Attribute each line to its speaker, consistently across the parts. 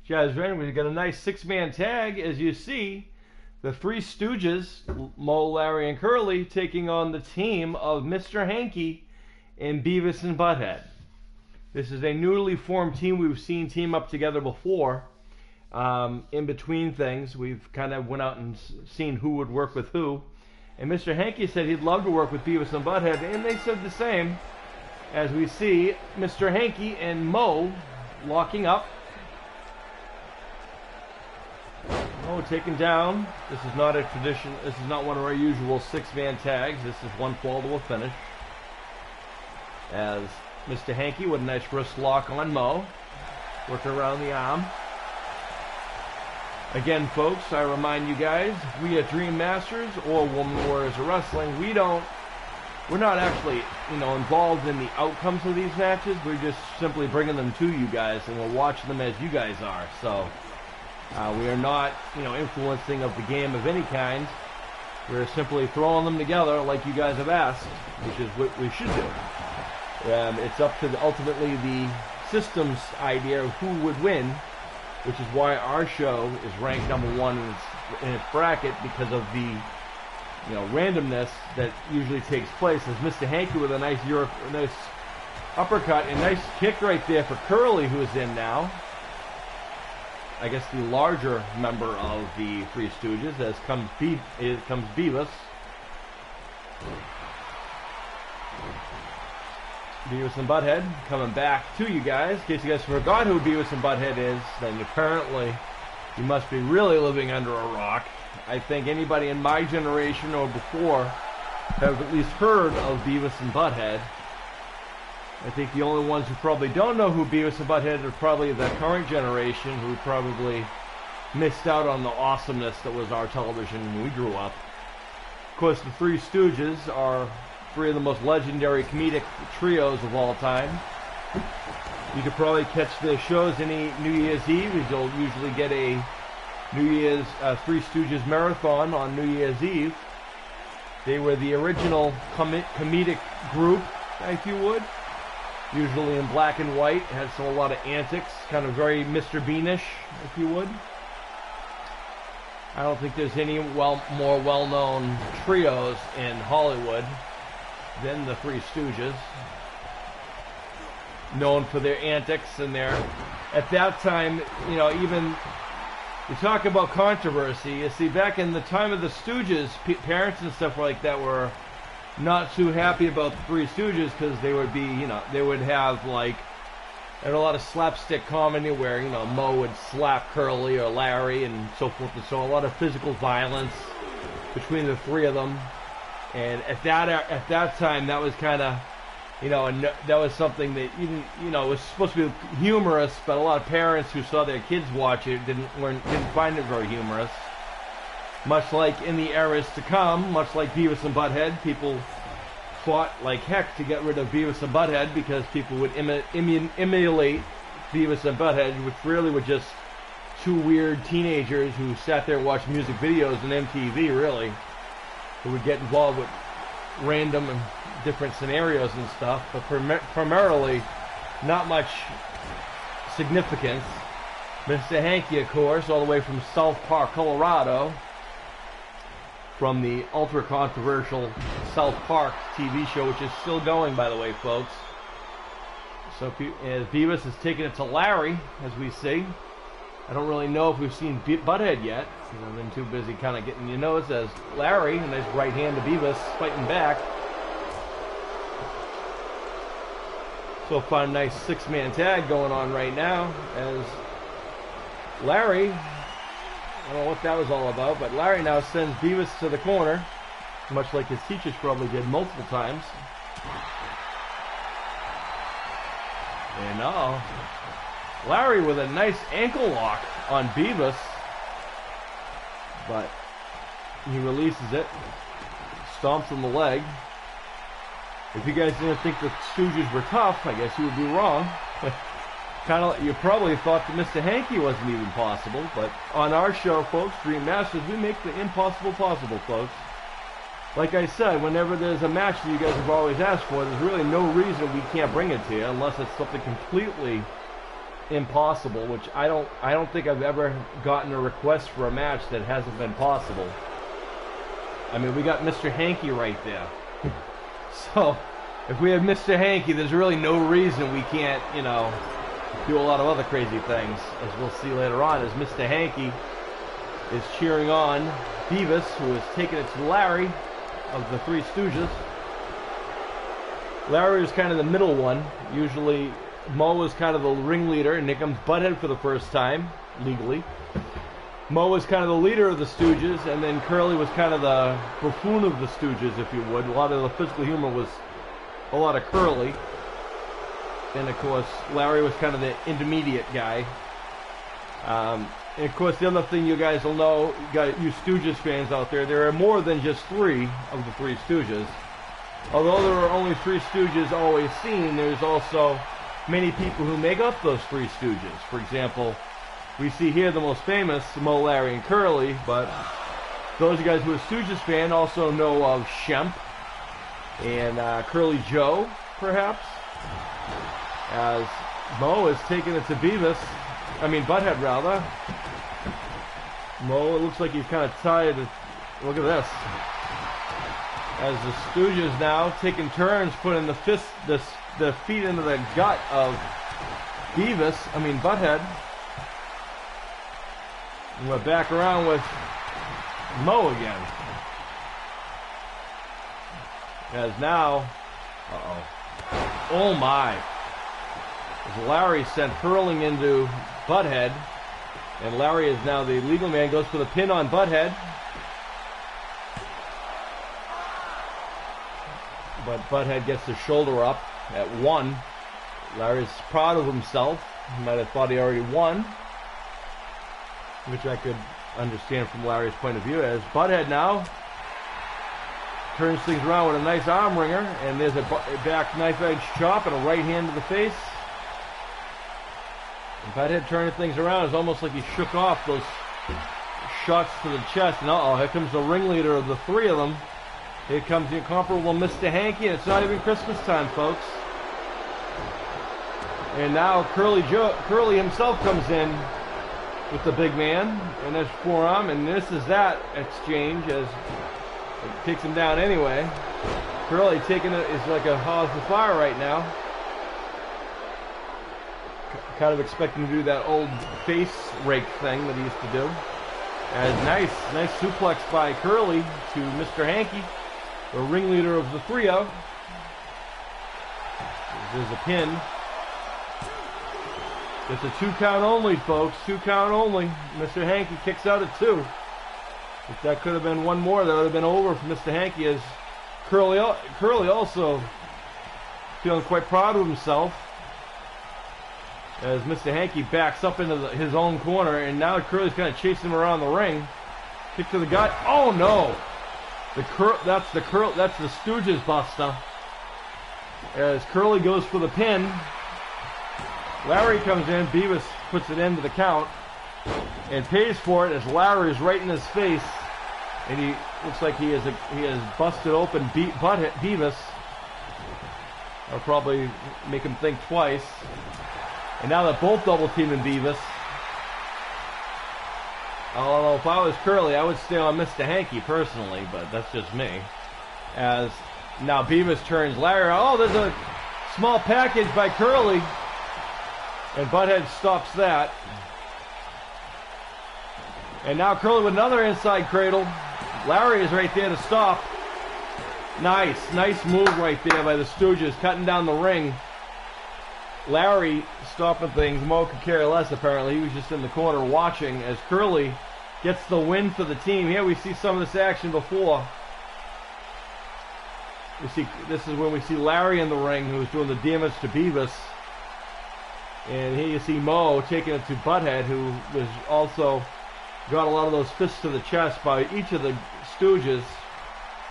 Speaker 1: Guys, we've got a nice six-man tag, as you see. The Three Stooges, Moe, Larry, and Curly, taking on the team of Mr. Hanky and Beavis and Butthead. This is a newly formed team. We've seen team up together before. In between things, we've kind of went out and seen who would work with who. And Mr. Hanky said he'd love to work with Beavis and Butthead, and they said the same. As we see Mr. Hanky and Moe locking up. Moe taken down. This is not a tradition. This is not one of our usual six-man tags. This is one fall to a finish. As Mr. Hanky with a nice wrist lock on Moe, working around the arm. Again, folks, I remind you guys, we at Dream Masters or Woman Warriors of Wrestling, we're not actually, involved in the outcomes of these matches. We're just simply bringing them to you guys, and we're watching them as you guys are. So we are not, influencing of the game of any kind. We're simply throwing them together like you guys have asked, which is what we should do. It's up to ultimately the system's idea of who would win, which is why our show is ranked #1 in its bracket, because of the randomness that usually takes place. As Mr. Hanky with a nice uppercut and nice kick right there for Curly, who is in now. I guess the larger member of the Three Stooges, as comes Beavis. Beavis and Butthead coming back to you guys. In case you guys forgot who Beavis and Butthead is, then apparently you must be really living under a rock. I think anybody in my generation or before have at least heard of Beavis and Butthead. I think the only ones who probably don't know who Beavis and Butthead are probably the current generation, who probably missed out on the awesomeness that was our television when we grew up. Of course, the Three Stooges are three of the most legendary comedic trios of all time. You could probably catch their shows any New Year's Eve, as you'll usually get a New Year's Three Stooges marathon on New Year's Eve. They were the original comedic group, if you would. Usually in black and white, had a lot of antics, kind of very Mr. Beanish, if you would. I don't think there's any more well-known trios in Hollywood than the Three Stooges. Known for their antics and their, at that time, even, you talk about controversy, you see, back in the time of the Stooges, parents and stuff like that were not too happy about the Three Stooges, because they would be, they would have, and a lot of slapstick comedy where, Moe would slap Curly or Larry and so forth and so on. A lot of physical violence between the three of them. And at that time, that was kind of, and that was something that even, it was supposed to be humorous, but a lot of parents who saw their kids watch it didn't find it very humorous. Much like in the eras to come, much like Beavis and Butthead, people fought like heck to get rid of Beavis and Butthead, because people would emulate Beavis and Butthead, which really were just two weird teenagers who sat there and watched music videos on MTV, really, who would get involved with random and different scenarios and stuff, but primarily not much significance. Mr. Hanky, of course, all the way from South Park, Colorado, from the ultra-controversial South Park TV show, which is still going, by the way, folks. So as Beavis is taking it to Larry, as we see. I don't really know if we've seen Butthead yet, because I've been too busy kind of getting, as Larry, a nice right hand to Beavis, fighting back. So find a nice six-man tag going on right now, as Larry, I don't know what that was all about, but Larry now sends Beavis to the corner, much like his teachers probably did multiple times. And now, Larry with a nice ankle lock on Beavis, but he releases it, stomps on the leg. If you guys didn't think the Stooges were tough, I guess you would be wrong. You probably thought that Mr. Hanky wasn't even possible, but on our show, folks, Dream Masters, we make the impossible possible, folks. Like I said, whenever there's a match that you guys have always asked for, there's really no reason we can't bring it to you, unless it's something completely impossible, which I don't think I've ever gotten a request for a match that hasn't been possible. I mean, we got Mr. Hanky right there. So, if we have Mr. Hanky, there's really no reason we can't, you know, do a lot of other crazy things, as we'll see later on, as Mr. Hanky is cheering on Beavis, who is taking it to Larry of the Three Stooges. Larry is kind of the middle one. Usually Mo is kind of the ringleader, and here comes Butthead for the first time, legally. Mo was kind of the leader of the Stooges, and then Curly was kind of the buffoon of the Stooges, if you would. A lot of the physical humor was a lot of Curly. And of course, Larry was kind of the intermediate guy. And of course, the other thing you guys will know, you Stooges fans out there are more than just 3 of the Three Stooges. Although there are only 3 Stooges always seen, there's also many people who make up those 3 Stooges. For example, we see here the most famous, Mo, Larry, and Curly, but those of you guys who are Stooges fan also know of Shemp and Curly Joe, perhaps, as Mo is taking it to Beavis. I mean, Butthead, rather. Mo, it looks like he's kind of tired. Look at this. As the Stooges now taking turns putting the feet into the gut of Butthead. And we're back around with Mo again. As now, oh my. As Larry sent hurling into Butthead. And Larry is now the legal man, goes for the pin on Butthead. But Butthead gets his shoulder up at 1. Larry's proud of himself. He might have thought he already won, which I could understand from Larry's point of view, as Butthead now turns things around with a nice arm wringer, and there's a back knife edge chop and a right hand to the face. And Butthead turning things around. It's almost like he shook off those shots to the chest. And here comes the ringleader of the 3 of them. Here comes the incomparable Mr. Hanky, and it's not even Christmas time, folks. And now Curly himself comes in with the big man, and there's forearm, and this is that exchange as it takes him down anyway. Curly taking it is like a house of fire right now. Kind of expecting to do that old face rake thing that he used to do. And nice suplex by Curly to Mr. Hanky, the ringleader of the trio. There's a pin. It's a 2 count only, folks. 2 count only. Mr. Hanky kicks out at 2. If that could have been one more, that would have been over for Mr. Hanky, as Curly also feeling quite proud of himself. As Mr. Hanky backs up into his own corner, and now Curly's kind of chasing him around the ring. Kick to the gut. Oh no! That's the Stooges buster. As Curly goes for the pin. Larry comes in, Beavis puts it into the count and pays for it as Larry's right in his face, and he looks like he has busted open Beavis. I'll probably make him think twice. And now they're both double teaming Beavis. Although if I was Curly, I would stay on Mr. Hanky personally, but that's just me. As now Beavis turns Larry. Oh, there's a small package by Curly. And Butthead stops that. And now Curly with another inside cradle. Larry is right there to stop. Nice move right there by the Stooges, cutting down the ring. Larry stopping things. Mo could care less, apparently. He was just in the corner watching as Curly gets the win for the team. Here we see some of this action before. This is when we see Larry in the ring, who's doing the damage to Beavis. And here you see Mo taking it to Butthead, who was also got a lot of those fists to the chest by each of the Stooges.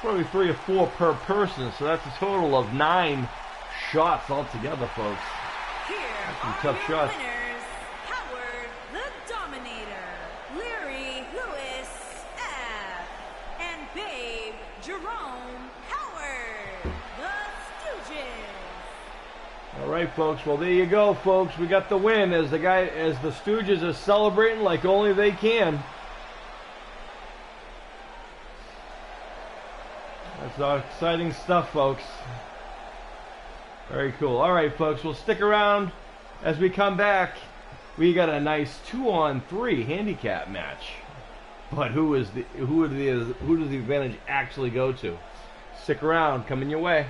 Speaker 1: Probably 3 or 4 per person, so that's a total of 9 shots altogether, folks.
Speaker 2: Here
Speaker 1: some
Speaker 2: are
Speaker 1: tough
Speaker 2: your
Speaker 1: shots.
Speaker 2: winners, Howard the Dominator, Larry Lewis F., and Babe Jerome Howard, the Stooges.
Speaker 1: All right, folks. Well, there you go, folks. We got the win as the Stooges are celebrating like only they can. That's all exciting stuff, folks. Very cool. All right, folks. We'll stick around as we come back. We got a nice 2-on-3 handicap match. But who does the advantage actually go to? Stick around. Coming your way.